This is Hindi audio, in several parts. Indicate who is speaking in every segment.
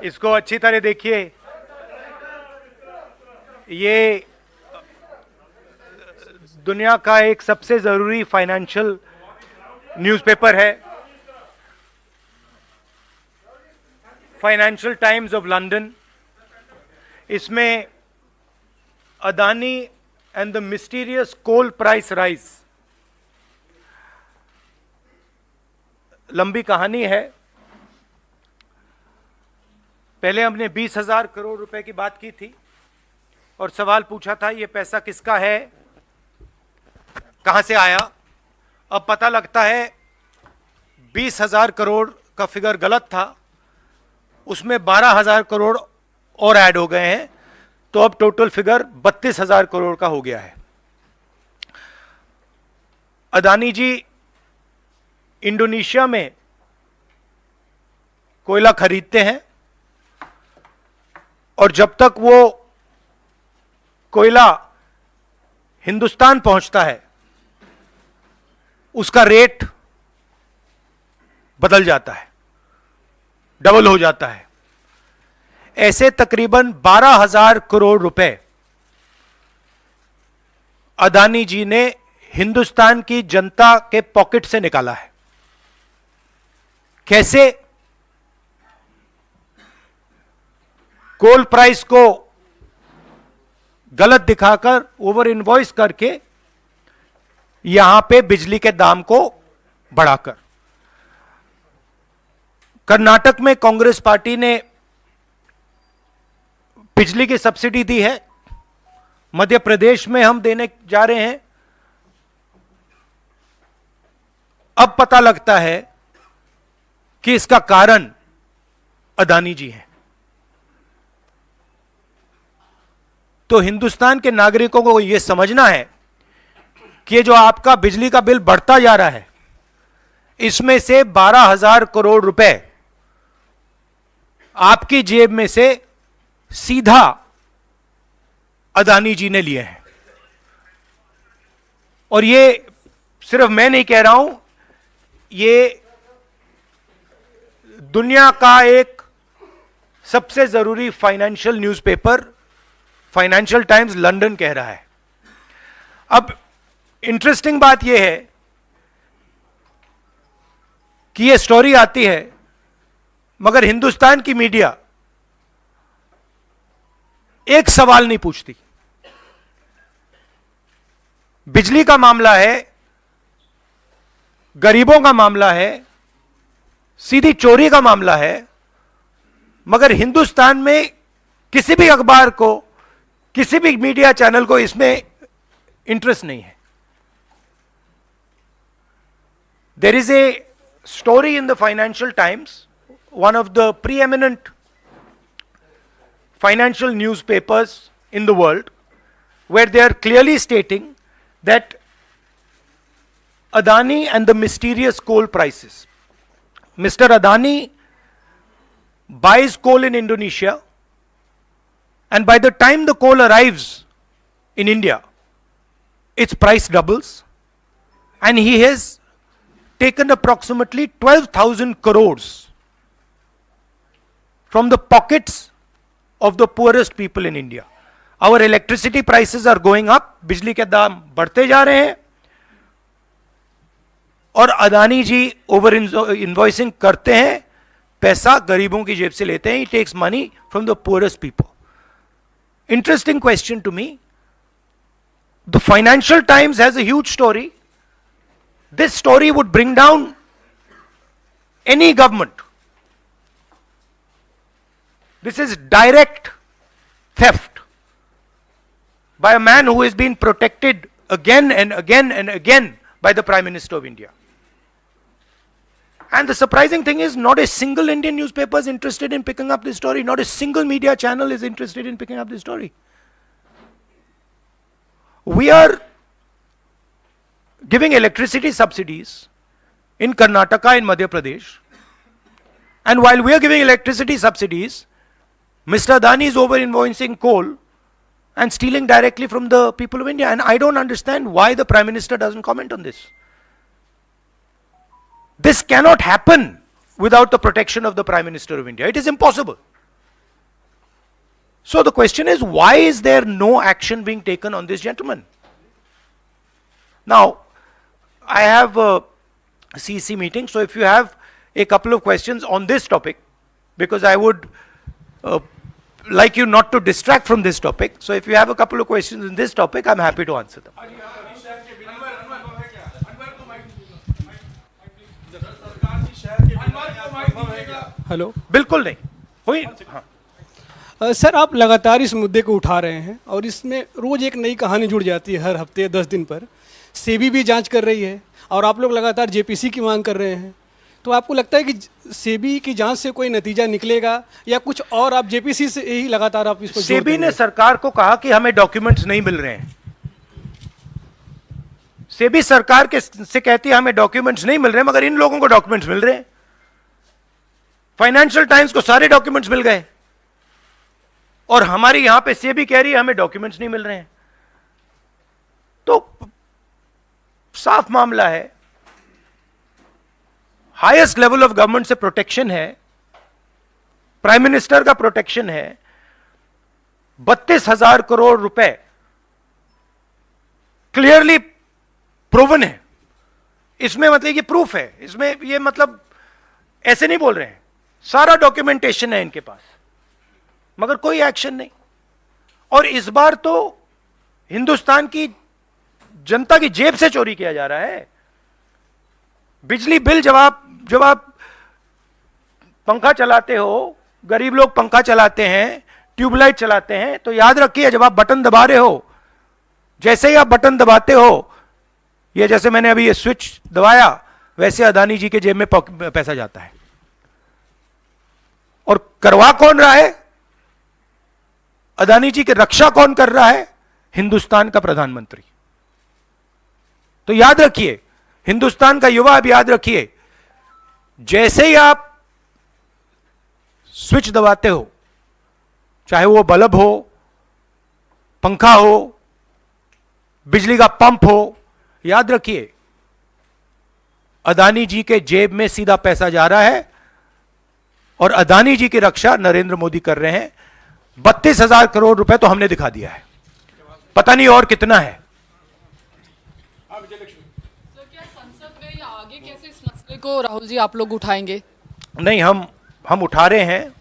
Speaker 1: इसको अच्छी तरह देखिए। ये दुनिया का एक सबसे जरूरी फाइनेंशियल न्यूज़पेपर है, फाइनेंशियल टाइम्स ऑफ लंदन। इसमें Adani and the mysterious coal price rise, लंबी कहानी है। पहले हमने 20,000 करोड़ रुपए की बात की थी और सवाल पूछा था ये पैसा किसका है, कहां से आया। अब पता लगता है 20,000 करोड़ का फिगर गलत था, उसमें 12,000 करोड़ और ऐड हो गए हैं, तो अब टोटल फिगर 32,000 करोड़ का हो गया है। अदानी जी इंडोनेशिया में कोयला खरीदते हैं और जब तक वो कोयला हिंदुस्तान पहुंचता है उसका रेट बदल जाता है, डबल हो जाता है। ऐसे तकरीबन 12,000 करोड़ रुपए अदानी जी ने हिंदुस्तान की जनता के पॉकेट से निकाला है। कैसे? कोल प्राइस को गलत दिखाकर, ओवर इनवॉइस करके, यहां पे बिजली के दाम को बढ़ाकर। कर्नाटक में कांग्रेस पार्टी ने बिजली की सब्सिडी दी है, मध्य प्रदेश में हम देने जा रहे हैं। अब पता लगता है कि इसका कारण अदानी जी हैं। तो हिंदुस्तान के नागरिकों को यह समझना है कि जो आपका बिजली का बिल बढ़ता जा रहा है, इसमें से 12,000 करोड़ रुपए आपकी जेब में से सीधा अदानी जी ने लिए हैं। और ये सिर्फ मैं नहीं कह रहा हूं, ये दुनिया का एक सबसे जरूरी financial newspaper financial times London कह रहा है। अब इंटरेस्टिंग बात यह है कि यह स्टोरी आती है, मगर हिंदुस्तान की मीडिया एक सवाल नहीं पूछती। बिजली का मामला है, गरीबों का मामला है, सीधी चोरी का मामला है, मगर हिंदुस्तान में किसी भी अखबार को, किसी भी मीडिया चैनल को इसमें इंटरेस्ट नहीं है। There is a story in the Financial Times, one of the preeminent financial newspapers in the world, where they are clearly stating that Adani and the mysterious coal prices. Mr. Adani buys coal in Indonesia, and by the time the coal arrives in India, its price doubles, and he has taken approximately 12,000 crores from the pockets of the poorest people in India. Our electricity prices are going up, बिजली के दाम बढ़ते जा रहे हैं, और अदानी जी ओवर इनवॉइसिंग करते हैं, पैसा गरीबों की जेब से लेते हैं. He takes money from the poorest people. Interesting question to me. The Financial Times has a huge story. This story would bring down any government. This is direct theft by a man who has been protected again and again and again by the Prime Minister of India. And the surprising thing is, not a single Indian newspaper is interested in picking up this story. Not a single media channel is interested in picking up this story. We are giving electricity subsidies in Karnataka and Madhya Pradesh. And while we are giving electricity subsidies, Mr. Adani is over-invoicing coal and stealing directly from the people of India. And I don't understand why the Prime Minister doesn't comment on this. This cannot happen without the protection of the Prime Minister of India. It is impossible. So the question is, why is there no action being taken on this gentleman? Now, I have a CEC meeting, so if you have a couple of questions on this topic, because I would like you not to distract from this topic. So if you have a couple of questions in this topic, I'm happy to answer them.
Speaker 2: Hello
Speaker 1: बिल्कुल नहीं हुई। हाँ।
Speaker 2: सर, आप लगातार इस मुद्दे को उठा रहे हैं और इसमें रोज एक नई कहानी जुड़ जाती है हर हफ्ते 10 दिन पर। सेबी भी जांच कर रही है और आप लोग लगातार जेपीसी की मांग कर रहे हैं। तो आपको लगता है कि सेबी की जांच से कोई नतीजा निकलेगा या कुछ और आप जेपीसी से ही लगातार आप इसको?
Speaker 1: सेबी ने सरकार को कहा कि हमें डॉक्यूमेंट्स नहीं मिल रहे हैं। सेबी सरकार के से कहती है हमें डॉक्यूमेंट्स नहीं मिल रहे हैं, मगर इन लोगों को डॉक्यूमेंट्स मिल रहे हैं। फाइनेंशियल टाइम्स को सारे डॉक्यूमेंट्स मिल गए और हमारी यहां पे सेबी कह रही है हमें डॉक्यूमेंट्स नहीं मिल रहे हैं। तो साफ मामला है, हाईएस्ट लेवल ऑफ गवर्नमेंट से प्रोटेक्शन है, प्राइम मिनिस्टर का प्रोटेक्शन है। 32,000 करोड़ रुपए क्लियरली प्रूवन है। इसमें मतलब ये प्रूफ है, इसमें ये मतलब ऐसे नहीं बोल रहे हैं, सारा डॉक्यूमेंटेशन है इनके पास, मगर कोई एक्शन नहीं। और इस बार तो हिंदुस्तान की जनता की जेब से चोरी किया जा रहा है। बिजली बिल जब आप पंखा चलाते हो, गरीब लोग पंखा चलाते हैं, ट्यूबलाइट चलाते हैं, तो याद रखिए जब आप बटन दबा रहे हो, जैसे ही आप बटन दबाते हो, ये जैसे मैंने अभी ये स्विच दबाया, वैसे अदानी जी के जेब में पैसा जाता है। और करवा कौन रहा है? अदानी जी की रक्षा कौन कर रहा है? हिंदुस्तान का प्रधानमंत्री। तो याद रखिए, हिंदुस्तान का युवा अब याद रखिए, जैसे ही आप स्विच दबाते हो, चाहे वो बल्ब हो, पंखा हो, बिजली का पंप हो, याद रखिए अदानी जी के जेब में सीधा पैसा जा रहा है और अदानी जी की रक्षा नरेंद्र मोदी कर रहे हैं। 32,000 करोड़ रुपए तो हमने दिखा दिया है, पता नहीं और कितना है।
Speaker 3: क्या संसद में या आगे कैसे इस मसले को राहुल जी आप लोग उठाएंगे?
Speaker 1: नहीं, हम उठा रहे हैं,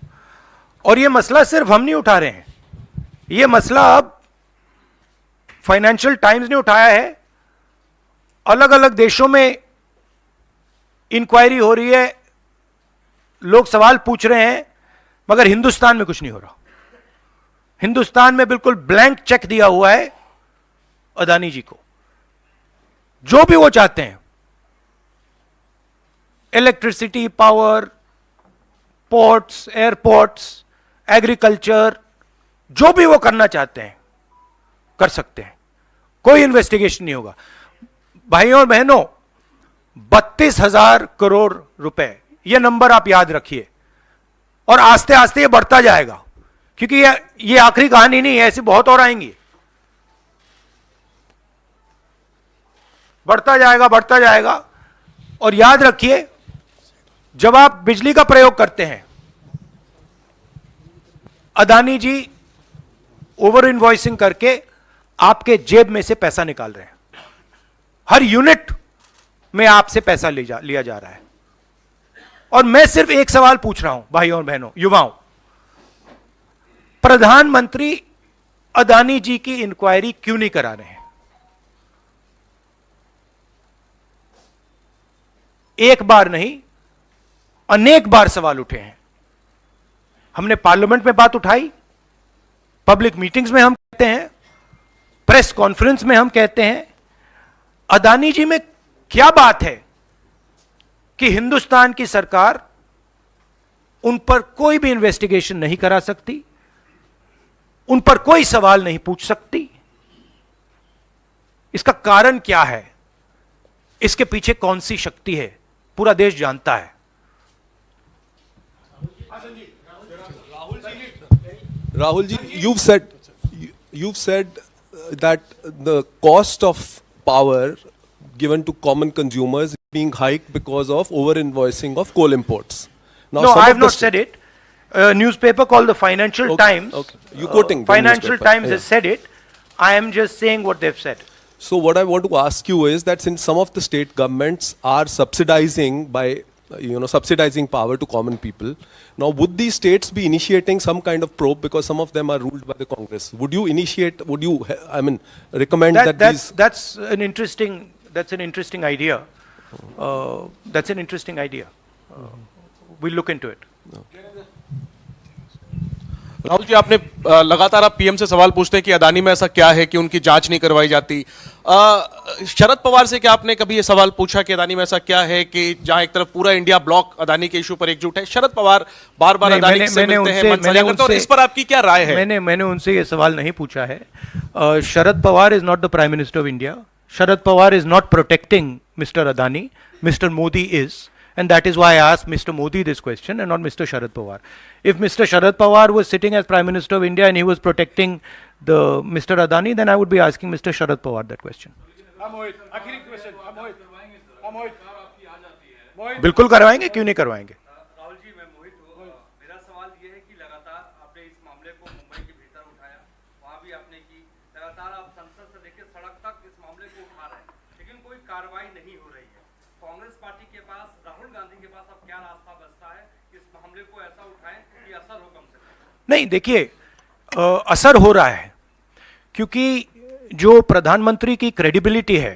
Speaker 1: और यह मसला सिर्फ हम नहीं उठा रहे हैं, यह मसला अब फाइनेंशियल टाइम्स ने उठाया है। अलग अलग देशों में इंक्वायरी हो रही है, लोग सवाल पूछ रहे हैं, मगर हिंदुस्तान में कुछ नहीं हो रहा। हिंदुस्तान में बिल्कुल ब्लैंक चेक दिया हुआ है अदानी जी को, जो भी वो चाहते हैं, electricity, power, ports, airports, agriculture, जो भी वो करना चाहते हैं कर सकते हैं, कोई इन्वेस्टिगेशन नहीं होगा। भाइयों और बहनों, 32,000 करोड़ रुपए, यह नंबर आप याद रखिए, और आस्ते आस्ते ये बढ़ता जाएगा, क्योंकि ये आखिरी कहानी नहीं है, ऐसी बहुत और आएंगी। बढ़ता जाएगा। और याद रखिए, जब आप बिजली का प्रयोग करते हैं, अदानी जी ओवर इनवॉइसिंग करके आपके जेब में से पैसा निकाल रहे हैं। हर यूनिट में आपसे पैसा लिया जा रहा है। और मैं सिर्फ एक सवाल पूछ रहा हूं भाइयों और बहनों, युवाओं, प्रधानमंत्री अदानी जी की इंक्वायरी क्यों नहीं करा रहे हैं? एक बार नहीं, अनेक बार सवाल उठे हैं। हमने पार्लियामेंट में बात उठाई, पब्लिक मीटिंग्स में हम कहते हैं, प्रेस कॉन्फ्रेंस में हम कहते हैं, अदानी जी में क्या बात है कि हिंदुस्तान की सरकार उन पर कोई भी इन्वेस्टिगेशन नहीं करा सकती, उन पर कोई सवाल नहीं पूछ सकती? इसका कारण क्या है? इसके पीछे कौन सी शक्ति है? पूरा देश जानता है।
Speaker 4: Rahul ji, you've said that the cost of power given to common consumers is being hiked because of over invoicing of coal imports. Now,
Speaker 1: No, I have not said it. A newspaper called the Financial
Speaker 4: Okay,
Speaker 1: Times.
Speaker 4: okay. You quoting the
Speaker 1: Financial
Speaker 4: newspaper,
Speaker 1: Times
Speaker 4: yeah.
Speaker 1: has said it. I am just saying what they've said.
Speaker 4: So what I want to ask you is that since some of the state governments are subsidizing by, subsidizing power to common people, now would these states be initiating some kind of probe because some of them are ruled by the Congress? Would you initiate? Would you, recommend that these?
Speaker 1: That's an interesting idea. That's an interesting idea. We'll look into it.
Speaker 5: Rahul ji, आपने लगातार आप पीएम से सवाल पूछते हैं कि अदानी में ऐसा क्या है कि उनकी जांच नहीं करवाई जाती। शरद पवार से क्या आपने कभी ये सवाल पूछा कि अदानी में ऐसा क्या है कि जहां एक तरफ पूरा इंडिया ब्लॉक अदानी के इशू पर एकजुट है? शरद पवार बार बार अदानी से मिलते हैं, मंथन करते हैं, और इस पर आपकी क्या राय है?
Speaker 1: मैंने उनसे ये सवाल नहीं पूछा है। Sharad Pawar is not the prime minister of India. Sharad Pawar is not protecting mister Adani. Mister Modi is. And that is why I asked Mr. Modi this question and not Mr. Sharad Pawar. If Mr. Sharad Pawar was sitting as Prime Minister of India and he was protecting the Mr. Adani, then I would be asking Mr. Sharad Pawar that question. बिल्कुल करवाएंगे, क्यों नहीं करवाएंगे?
Speaker 6: राहुल जी, मैं मोहित हूँ। मेरा सवाल ये है कि लगातार आपने इस मामले को मुंबई के भीतर उठाया, वहाँ भी आपने की, लगातार आप संसद से लेकर सड़क तक इस मामले को उठा रहे हैं, लेकिन कोई कार्रवाई नहीं हो रही है। कांग्रेस पार्टी के पास, राहुल गांधी के पास अब क्या रास्ता बचता है इस मामले को ऐसा उठाएं कि असर हो कम से कम?
Speaker 1: नहीं, देखिए, असर हो रहा है क्योंकि जो प्रधानमंत्री की क्रेडिबिलिटी है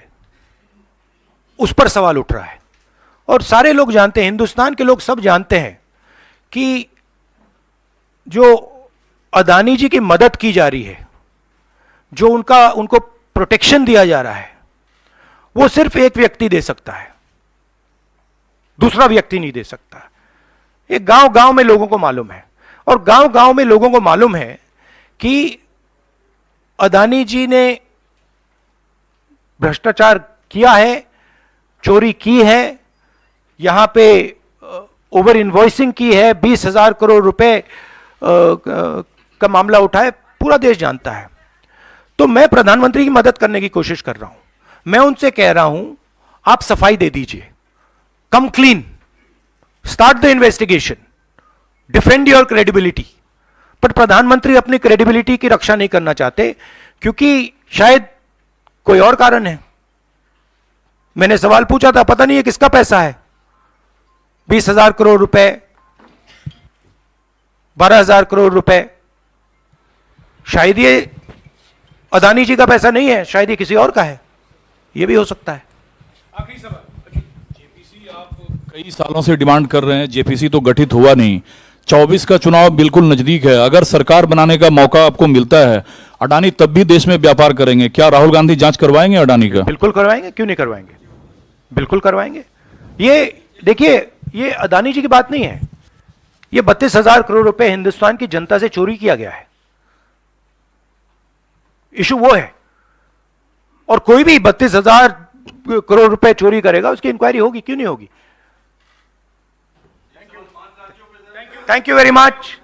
Speaker 1: उस पर सवाल उठ रहा है। और सारे लोग जानते हैं, हिंदुस्तान के लोग सब जानते हैं कि जो अदानी जी की मदद की जा रही है, जो उनको प्रोटेक्शन दिया जा रहा है, वो सिर्फ एक व्यक्ति दे सकता है, दूसरा व्यक्ति नहीं दे सकता। ये गांव गांव में लोगों को मालूम है, और गांव गांव में लोगों को मालूम है कि अदानी जी ने भ्रष्टाचार किया है, चोरी की है, यहां पे ओवर इनवॉइसिंग की है, 20,000 करोड़ रुपए का मामला उठा है, पूरा देश जानता है। तो मैं प्रधानमंत्री की मदद करने की कोशिश कर रहा हूं। मैं उनसे कह रहा हूं, आप सफाई दे दीजिए, कम clean, start the investigation, defend your credibility. पर प्रधानमंत्री अपनी क्रेडिबिलिटी की रक्षा नहीं करना चाहते क्योंकि शायद कोई और कारण है। मैंने सवाल पूछा था, पता नहीं है किसका पैसा है, 20,000 करोड़ रुपए, 12,000 करोड़ रुपए, शायद ये अदानी जी का पैसा नहीं है, शायद ये किसी और का है, ये भी हो सकता है।
Speaker 2: आखिरी सवाल।
Speaker 7: जेपीसी आप कई सालों से डिमांड कर रहे हैं, जेपीसी तो गठित हुआ नहीं। 24 का चुनाव बिल्कुल नजदीक है, अगर सरकार बनाने का मौका आपको मिलता है, अडानी तब भी देश में व्यापार करेंगे, क्या राहुल गांधी जांच करवाएंगे अडानी का?
Speaker 1: बिल्कुल करवाएंगे, क्यों नहीं करवाएंगे, बिल्कुल करवाएंगे। ये देखिए, ये अदानी जी की बात नहीं है, ये 32,000 करोड़ रुपए हिंदुस्तान की जनता से चोरी किया गया है, इशू वो है। और कोई भी 32,000 करोड़ रुपए चोरी करेगा, उसकी इंक्वायरी होगी, क्यों नहीं होगी? Thank you very much.